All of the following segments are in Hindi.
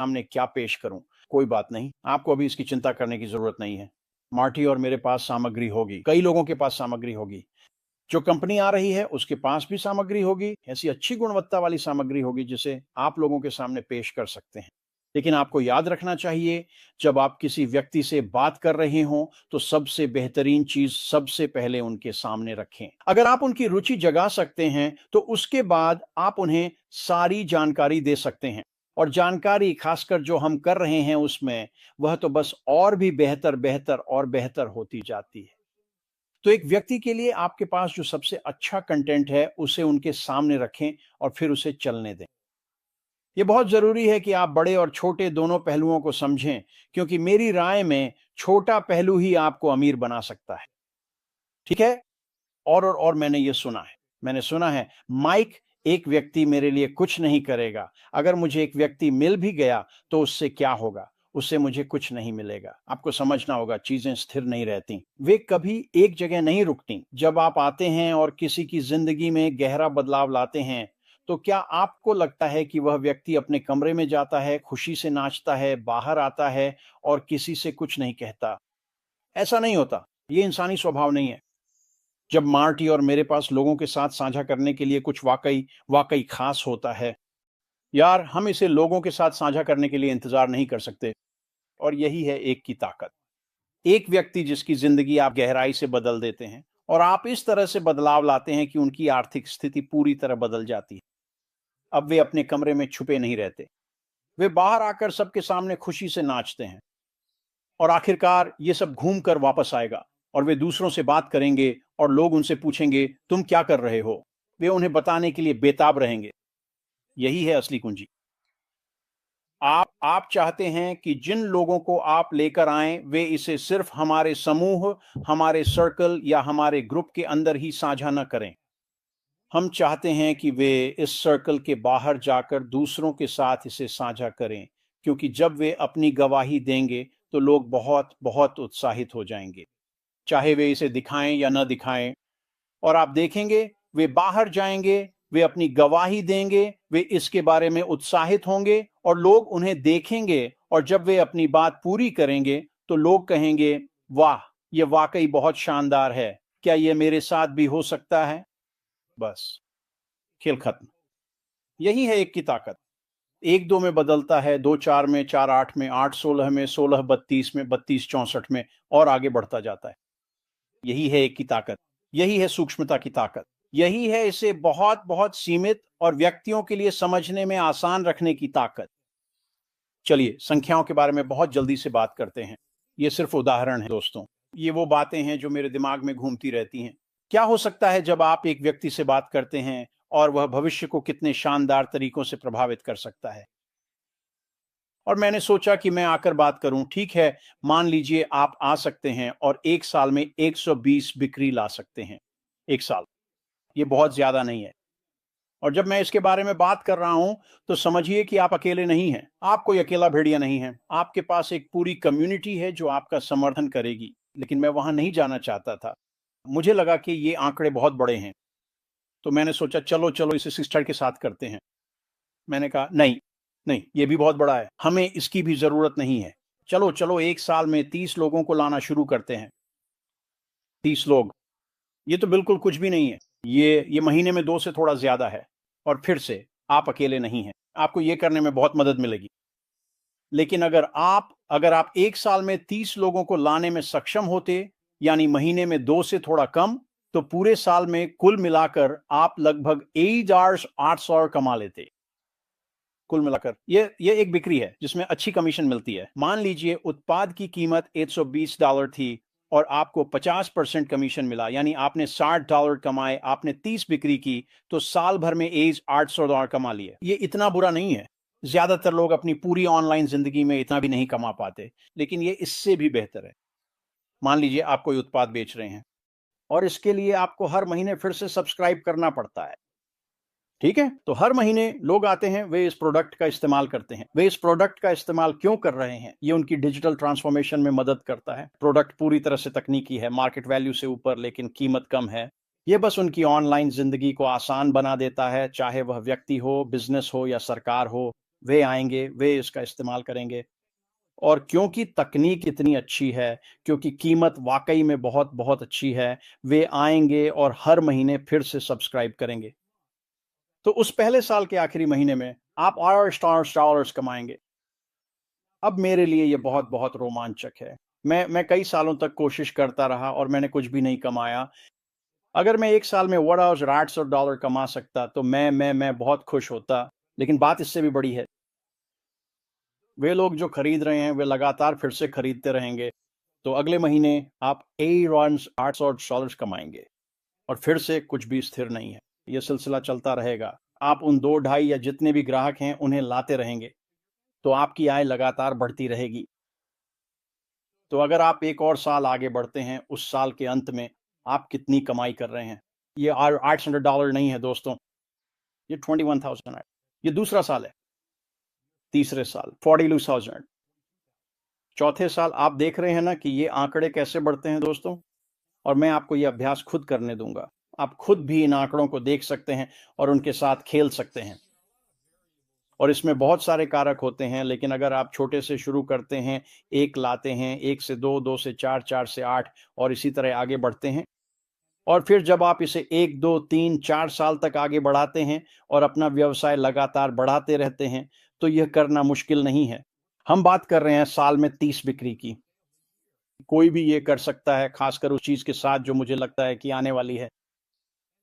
सामने क्या पेश करूं? कोई बात नहीं, आपको अभी इसकी चिंता करने की जरूरत नहीं है। मार्टी और मेरे पास सामग्री होगी, कई लोगों के पास सामग्री होगी। जो कंपनी आ रही है उसके पास भी सामग्री होगी, ऐसी अच्छी गुणवत्ता वाली सामग्री होगी जिसे आप लोगों के सामने पेश कर सकते हैं। लेकिन आपको याद रखना चाहिए, जब आप किसी व्यक्ति से बात कर रहे हों तो सबसे बेहतरीन चीज सबसे पहले उनके सामने रखें। अगर आप उनकी रुचि जगा सकते हैं तो उसके बाद आप उन्हें सारी जानकारी दे सकते हैं। और जानकारी खासकर जो हम कर रहे हैं उसमें, वह तो बस और भी बेहतर बेहतर और बेहतर होती जाती है। तो एक व्यक्ति के लिए आपके पास जो सबसे अच्छा कंटेंट है उसे उनके सामने रखें और फिर उसे चलने दें। यह बहुत जरूरी है कि आप बड़े और छोटे दोनों पहलुओं को समझें, क्योंकि मेरी राय में छोटा पहलू ही आपको अमीर बना सकता है। ठीक है? और मैंने सुना है, माइक, एक व्यक्ति मेरे लिए कुछ नहीं करेगा। अगर मुझे एक व्यक्ति मिल भी गया तो उससे क्या होगा? उससे मुझे कुछ नहीं मिलेगा। आपको समझना होगा, चीजें स्थिर नहीं रहती, वे कभी एक जगह नहीं रुकती। जब आप आते हैं और किसी की जिंदगी में गहरा बदलाव लाते हैं, तो क्या आपको लगता है कि वह व्यक्ति अपने कमरे में जाता है, खुशी से नाचता है, बाहर आता है और किसी से कुछ नहीं कहता? ऐसा नहीं होता। ये इंसानी स्वभाव नहीं है। जब मार्टी और मेरे पास लोगों के साथ साझा करने के लिए कुछ वाकई वाकई खास होता है, यार, हम इसे लोगों के साथ साझा करने के लिए इंतजार नहीं कर सकते। और यही है एक की ताकत। एक व्यक्ति जिसकी जिंदगी आप गहराई से बदल देते हैं और आप इस तरह से बदलाव लाते हैं कि उनकी आर्थिक स्थिति पूरी तरह बदल जाती है। अब वे अपने कमरे में छुपे नहीं रहते, वे बाहर आकर सबके सामने खुशी से नाचते हैं। और आखिरकार ये सब घूम कर वापस आएगा और वे दूसरों से बात करेंगे और लोग उनसे पूछेंगे, तुम क्या कर रहे हो? वे उन्हें बताने के लिए बेताब रहेंगे। यही है असली कुंजी। आप चाहते हैं कि जिन लोगों को आप लेकर आएं, वे इसे सिर्फ हमारे समूह, हमारे सर्कल या हमारे ग्रुप के अंदर ही साझा न करें। हम चाहते हैं कि वे इस सर्कल के बाहर जाकर दूसरों के साथ इसे साझा करें, क्योंकि जब वे अपनी गवाही देंगे तो लोग बहुत बहुत उत्साहित हो जाएंगे, चाहे वे इसे दिखाएं या न दिखाएं। और आप देखेंगे, वे बाहर जाएंगे, वे अपनी गवाही देंगे, वे इसके बारे में उत्साहित होंगे और लोग उन्हें देखेंगे। और जब वे अपनी बात पूरी करेंगे तो लोग कहेंगे, वाह, यह वाकई बहुत शानदार है, क्या यह मेरे साथ भी हो सकता है? बस, खेल खत्म। यही है एक की ताकत। 1-2 में बदलता है, 2-4 में, 4-8 में, 8-16 में, 16-32 में, 32-64 में और आगे बढ़ता जाता है। यही है एक की ताकत। यही है सूक्ष्मता की ताकत। यही है इसे बहुत बहुत सीमित और व्यक्तियों के लिए समझने में आसान रखने की ताकत। चलिए संख्याओं के बारे में बहुत जल्दी से बात करते हैं। ये सिर्फ उदाहरण है दोस्तों, ये वो बातें हैं जो मेरे दिमाग में घूमती रहती हैं। क्या हो सकता है जब आप एक व्यक्ति से बात करते हैं और वह भविष्य को कितने शानदार तरीकों से प्रभावित कर सकता है? और मैंने सोचा कि मैं आकर बात करूं। ठीक है, मान लीजिए आप आ सकते हैं और 1 साल में 120 बिक्री ला सकते हैं। 1 साल, ये बहुत ज्यादा नहीं है। और जब मैं इसके बारे में बात कर रहा हूं तो समझिए कि आप अकेले नहीं हैं। आप कोई अकेला भेड़िया नहीं हैं। आपके पास एक पूरी कम्युनिटी है जो आपका समर्थन करेगी। लेकिन मैं वहां नहीं जाना चाहता था। मुझे लगा कि ये आंकड़े बहुत बड़े हैं, तो मैंने सोचा चलो चलो इसे सिस्टर के साथ करते हैं। मैंने कहा नहीं नहीं, ये भी बहुत बड़ा है, हमें इसकी भी जरूरत नहीं है। चलो चलो 1 साल में 30 लोगों को लाना शुरू करते हैं। 30 लोग, ये तो बिल्कुल कुछ भी नहीं है। ये महीने में 2 से थोड़ा ज्यादा है। और फिर से, आप अकेले नहीं हैं, आपको ये करने में बहुत मदद मिलेगी। लेकिन अगर आप 1 साल में 30 लोगों को लाने में सक्षम होते, यानी महीने में 2 से थोड़ा कम, तो पूरे साल में कुल मिलाकर आप लगभग $800 कमा लेते। कुल मिलाकर ये एक बिक्री है जिसमें अच्छी कमीशन मिलती है। मान लीजिए उत्पाद की कीमत $120 थी और आपको 50% कमीशन मिला, यानी आपने $60 कमाए, आपने 30 बिक्री की, तो साल भर में $800 कमा लिए। ये इतना बुरा नहीं है। ज्यादातर लोग अपनी पूरी ऑनलाइन जिंदगी में इतना भी नहीं कमा पाते, लेकिन ये इससे भी बेहतर है। मान लीजिए आप कोई उत्पाद बेच रहे हैं और इसके लिए आपको हर महीने फिर से सब्सक्राइब करना पड़ता है। ठीक है, तो हर महीने लोग आते हैं, वे इस प्रोडक्ट का इस्तेमाल करते हैं। वे इस प्रोडक्ट का इस्तेमाल क्यों कर रहे हैं? ये उनकी डिजिटल ट्रांसफॉर्मेशन में मदद करता है। प्रोडक्ट पूरी तरह से तकनीकी है, मार्केट वैल्यू से ऊपर, लेकिन कीमत कम है। ये बस उनकी ऑनलाइन जिंदगी को आसान बना देता है, चाहे वह व्यक्ति हो, बिजनेस हो या सरकार हो। वे आएंगे, वे इसका इस्तेमाल करेंगे। और क्योंकि तकनीक इतनी अच्छी है, क्योंकि कीमत वाकई में बहुत बहुत अच्छी है, वे आएंगे और हर महीने फिर से सब्सक्राइब करेंगे। तो उस पहले साल के आखिरी महीने में आप $8 कमाएंगे। अब मेरे लिए ये बहुत बहुत रोमांचक है। मैं कई सालों तक कोशिश करता रहा और मैंने कुछ भी नहीं कमाया। अगर मैं एक साल में $800 कमा सकता तो मैं बहुत खुश होता। लेकिन बात इससे भी बड़ी है। वे लोग जो खरीद रहे हैं वे लगातार फिर से खरीदते रहेंगे। तो अगले महीने आप $800 कमाएंगे और फिर से कुछ भी स्थिर नहीं है। यह सिलसिला चलता रहेगा। आप उन 2 ढाई या जितने भी ग्राहक हैं उन्हें लाते रहेंगे, तो आपकी आय लगातार बढ़ती रहेगी। तो अगर आप एक और साल आगे बढ़ते हैं, उस साल के अंत में आप कितनी कमाई कर रहे हैं? ये $800 नहीं है दोस्तों, ये 21,000 है। ये दूसरा साल है। तीसरे साल 42,000। चौथे साल आप देख रहे हैं ना कि ये आंकड़े कैसे बढ़ते हैं दोस्तों। और मैं आपको ये अभ्यास खुद करने दूंगा। आप खुद भी इन आंकड़ों को देख सकते हैं और उनके साथ खेल सकते हैं। और इसमें बहुत सारे कारक होते हैं, लेकिन अगर आप छोटे से शुरू करते हैं, 1 लाते हैं, 1 से 2, 2 से 4, 4 से 8 और इसी तरह आगे बढ़ते हैं। और फिर जब आप इसे 1, 2, 3, 4 साल तक आगे बढ़ाते हैं और अपना व्यवसाय लगातार बढ़ाते रहते हैं, तो यह करना मुश्किल नहीं है। हम बात कर रहे हैं साल में 30 बिक्री की। कोई भी ये कर सकता है, खासकर उस चीज के साथ जो मुझे लगता है कि आने वाली है।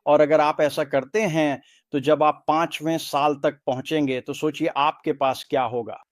और अगर आप ऐसा करते हैं, तो जब आप 5वें साल तक पहुंचेंगे, तो सोचिए आपके पास क्या होगा।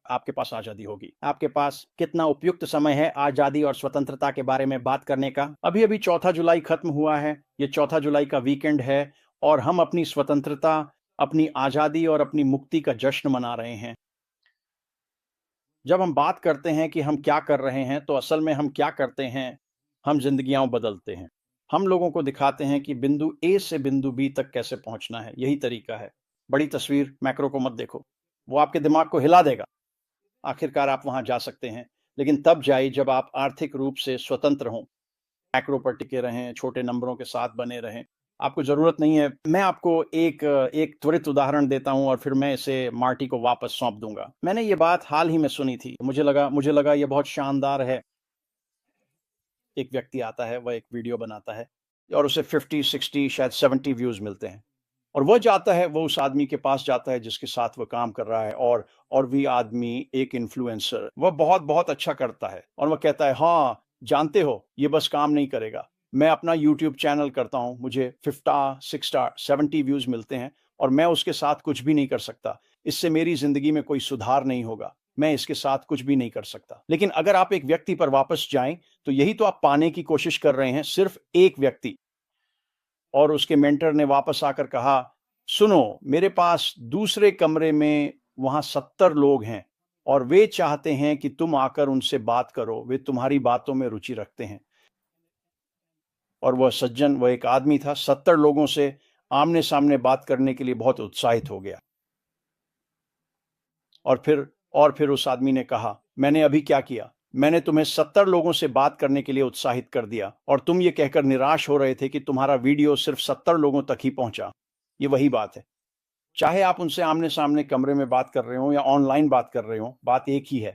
आपके पास आजादी होगी। आपके पास कितना उपयुक्त समय है आजादी और स्वतंत्रता के बारे में बात करने का। अभी अभी 4 जुलाई खत्म हुआ है। ये 4 जुलाई का वीकेंड है और हम अपनी स्वतंत्रता, अपनी आजादी और अपनी मुक्ति का जश्न मना रहे हैं। जब हम बात करते हैं कि हम क्या कर रहे हैं, तो असल में हम क्या करते हैं, हम जिंदगियां बदलते हैं। हम लोगों को दिखाते हैं कि बिंदु ए से बिंदु बी तक कैसे पहुंचना है। यही तरीका है। बड़ी तस्वीर, मैक्रो को मत देखो, वो आपके दिमाग को हिला देगा। आखिरकार आप वहां जा सकते हैं, लेकिन तब जाइए जब आप आर्थिक रूप से स्वतंत्र हों। मैक्रो पर टिके रहें, छोटे नंबरों के साथ बने रहें। आपको जरूरत नहीं है। मैं आपको एक त्वरित उदाहरण देता हूं और फिर मैं इसे मार्टी को वापस सौंप दूंगा। मैंने ये बात हाल ही में सुनी थी। मुझे लगा ये बहुत शानदार है। एक व्यक्ति आता है, वह एक वीडियो बनाता है और उसे 50, 60, शायद 70 व्यूज मिलते हैं। और वह जाता है, वो उस आदमी के पास जाता है जिसके साथ वह काम कर रहा है। और भी आदमी, एक इन्फ्लुएंसर, वह बहुत बहुत अच्छा करता है और वह कहता है, हाँ जानते हो, ये बस काम नहीं करेगा। मैं अपना यूट्यूब चैनल करता हूं, मुझे 50, 60, 70 व्यूज मिलते हैं और मैं उसके साथ कुछ भी नहीं कर सकता। इससे मेरी जिंदगी में कोई सुधार नहीं होगा। मैं इसके साथ कुछ भी नहीं कर सकता। लेकिन अगर आप एक व्यक्ति पर वापस जाएं, तो यही तो आप पाने की कोशिश कर रहे हैं, सिर्फ एक व्यक्ति। और उसके मेंटर ने वापस आकर कहा, सुनो, मेरे पास दूसरे कमरे में वहां 70 लोग हैं और वे चाहते हैं कि तुम आकर उनसे बात करो। वे तुम्हारी बातों में रुचि रखते हैं। और वह सज्जन, वह एक आदमी था, 70 लोगों से आमने सामने बात करने के लिए बहुत उत्साहित हो गया। और फिर उस आदमी ने कहा, मैंने अभी क्या किया? मैंने तुम्हें 70 लोगों से बात करने के लिए उत्साहित कर दिया और तुम ये कहकर निराश हो रहे थे कि तुम्हारा वीडियो सिर्फ 70 लोगों तक ही पहुंचा। ये वही बात है। चाहे आप उनसे आमने सामने कमरे में बात कर रहे हो या ऑनलाइन बात कर रहे हो, बात एक ही है।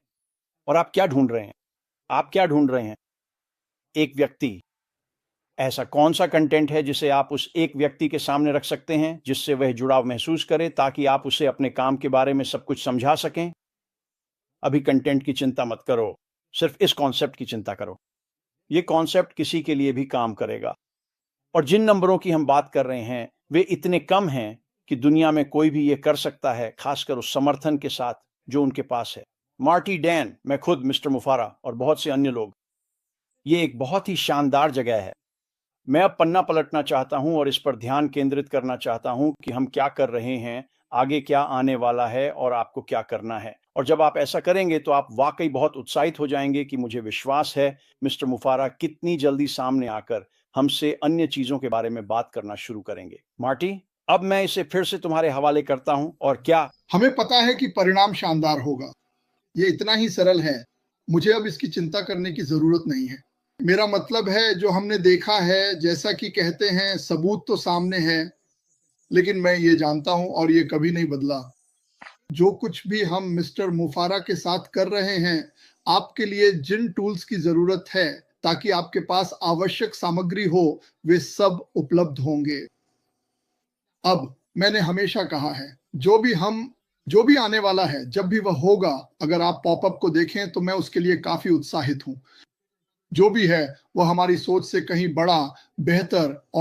और आप क्या ढूंढ रहे हैं? आप क्या ढूंढ रहे हैं? एक व्यक्ति। ऐसा कौन सा कंटेंट है जिसे आप उस एक व्यक्ति के सामने रख सकते हैं, जिससे वह जुड़ाव महसूस करे, ताकि आप उसे अपने काम के बारे में सब कुछ समझा सकें? अभी कंटेंट की चिंता मत करो, सिर्फ इस कॉन्सेप्ट की चिंता करो। ये कॉन्सेप्ट किसी के लिए भी काम करेगा। और जिन नंबरों की हम बात कर रहे हैं, वे इतने कम हैं कि दुनिया में कोई भी ये कर सकता है, खासकर उस समर्थन के साथ जो उनके पास है। मार्टी डैन, मैं खुद, मिस्टर मुफारा और बहुत से अन्य लोग। ये एक बहुत ही शानदार जगह है। मैं अब पन्ना पलटना चाहता हूं और इस पर ध्यान केंद्रित करना चाहता हूं कि हम क्या कर रहे हैं, आगे क्या आने वाला है और आपको क्या करना है। और जब आप ऐसा करेंगे तो आप वाकई बहुत उत्साहित हो जाएंगे कि मुझे विश्वास है मिस्टर मुफारा कितनी जल्दी सामने आकर हमसे अन्य चीजों के बारे में बात करना शुरू करेंगे। मार्टी, अब मैं इसे फिर से तुम्हारे हवाले करता हूं। और क्या हमें पता है कि परिणाम शानदार होगा। ये इतना ही सरल है। मुझे अब इसकी चिंता करने की जरूरत नहीं है। मेरा मतलब है, जो हमने देखा है, जैसा कि कहते हैं, सबूत तो सामने है, लेकिन मैं ये जानता हूं और ये कभी नहीं बदला जो कुछ भी हम मिस्टर मुफारा के साथ कर रहे हैं, आपके लिए जिन टूल्स की जरूरत है ताकि आपके पास आवश्यक सामग्री हो, वे सब उपलब्ध होंगे। अब मैंने हमेशा कहा है, जो भी आने वाला है, जब भी वह होगा, अगर आप पॉपअप को देखें तो मैं उसके लिए काफी उत्साहित हूं। जो भी है वह हमारी सोच से कहीं बड़ा, बेहतर और